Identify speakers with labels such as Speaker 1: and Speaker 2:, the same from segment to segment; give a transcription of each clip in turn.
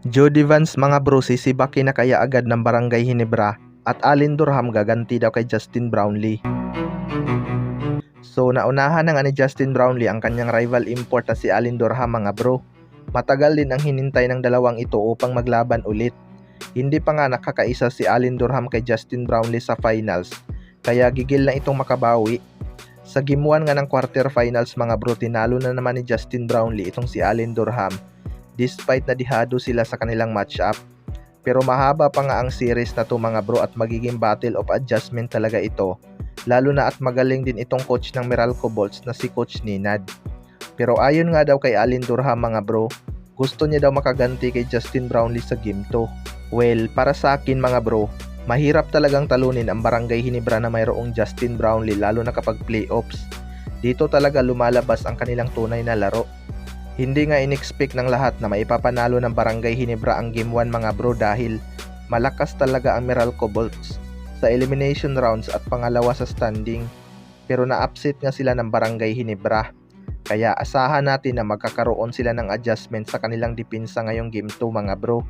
Speaker 1: Jody Vance mga bro, sisibakin na kaya agad ng Barangay Hinebra at Alin Durham gaganti daw kay Justin Brownlee. So naunahan na nga ni Justin Brownlee ang kanyang rival import na si Alin Durham mga bro. Matagal din ang hinintay ng dalawang ito upang maglaban ulit. Hindi pa nga nakakaisa si Alin Durham kay Justin Brownlee sa finals, kaya gigil na itong makabawi. Sa game 1 nga ng quarterfinals mga bro, tinalo na naman ni Justin Brownlee itong si Alin Durham despite na dihado sila sa kanilang matchup. Pero mahaba pa nga ang series na to mga bro at magiging battle of adjustment talaga ito, lalo na at magaling din itong coach ng Meralco Bolts na si Coach Ninad. Pero ayon nga daw kay Alin Durham mga bro, gusto niya daw makaganti kay Justin Brownlee sa game 2. Well, para sa akin mga bro, mahirap talagang talunin ang Barangay Hinebra na mayroong Justin Brownlee lalo na kapag playoffs. Dito talaga lumalabas ang kanilang tunay na laro. Hindi nga in-expect ng lahat na maipapanalo ng Barangay Hinebra ang game 1 mga bro dahil malakas talaga ang Meralco Bolts sa elimination rounds at pangalawa sa standing. Pero na-upset nga sila ng Barangay Hinebra. Kaya asahan natin na magkakaroon sila ng adjustment sa kanilang depensa ngayong game 2 mga bro.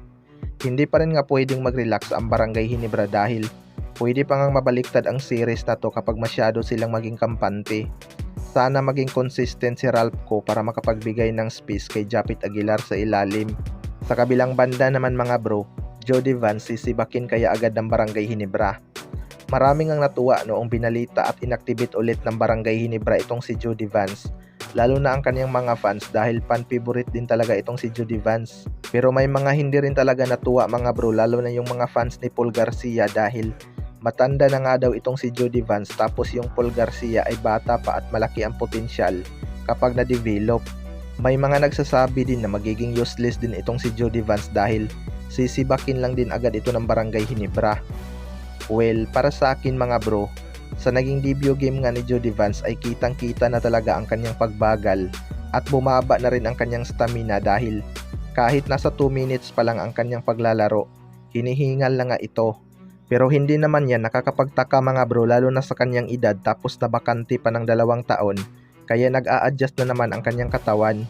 Speaker 1: Hindi pa rin nga pwedeng mag-relax ang Barangay Hinebra dahil pwede pa ngang mabaliktad ang series na to kapag masyado silang maging kampante. Sana maging consistent si Ralphco para makapagbigay ng space kay Japit Aguilar sa ilalim. Sa kabilang banda naman mga bro, Jody Vance sisibakin kaya agad ng Barangay Hinebra. Maraming ang natuwa noong binalita at inactivate ulit ng Barangay Hinebra itong si Jody Vance, lalo na ang kanyang mga fans dahil fan favorite din talaga itong si Jody Vance. Pero may mga hindi rin talaga natuwa mga bro, lalo na yung mga fans ni Paul Garcia dahil matanda na nga daw itong si Jody Vance tapos yung Paul Garcia ay bata pa at malaki ang potensyal kapag na-develop. May mga nagsasabi din na magiging useless din itong si Jody Vance dahil sisibakin lang din agad ito ng Barangay Hinebra. Well, para sa akin mga bro, sa naging debut game nga ni Jody Vance ay kitang-kita na talaga ang kanyang pagbagal at bumaba na rin ang kanyang stamina dahil kahit nasa 2 minutes pa lang ang kanyang paglalaro, hinihingal na nga ito. Pero hindi naman yan nakakapagtaka mga bro lalo na sa kanyang edad tapos nabakante pa ng 2 taon, kaya nag-a-adjust na naman ang kanyang katawan.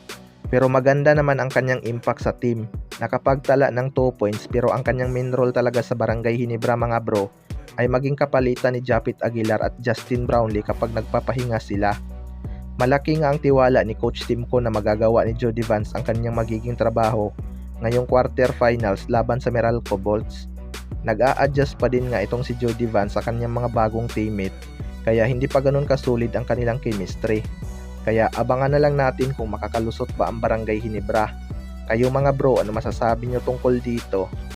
Speaker 1: Pero maganda naman ang kanyang impact sa team. Nakapagtala ng 2 points pero ang kanyang main role talaga sa Barangay Hinebra mga bro ay maging kapalitan ni Japit Aguilar at Justin Brownlee kapag nagpapahinga sila. Malaki nga ang tiwala ni Coach Timko na magagawa ni Jody Vance ang kanyang magiging trabaho ngayong quarterfinals laban sa Meralco Bolts. Nag-a-adjust pa din nga itong si Jody Vance sa kanyang mga bagong teammate kaya hindi pa ganun kasulid ang kanilang chemistry. Kaya abangan na lang natin kung makakalusot ba ang Barangay Hinebra. Kayo mga bro, ano masasabi nyo tungkol dito?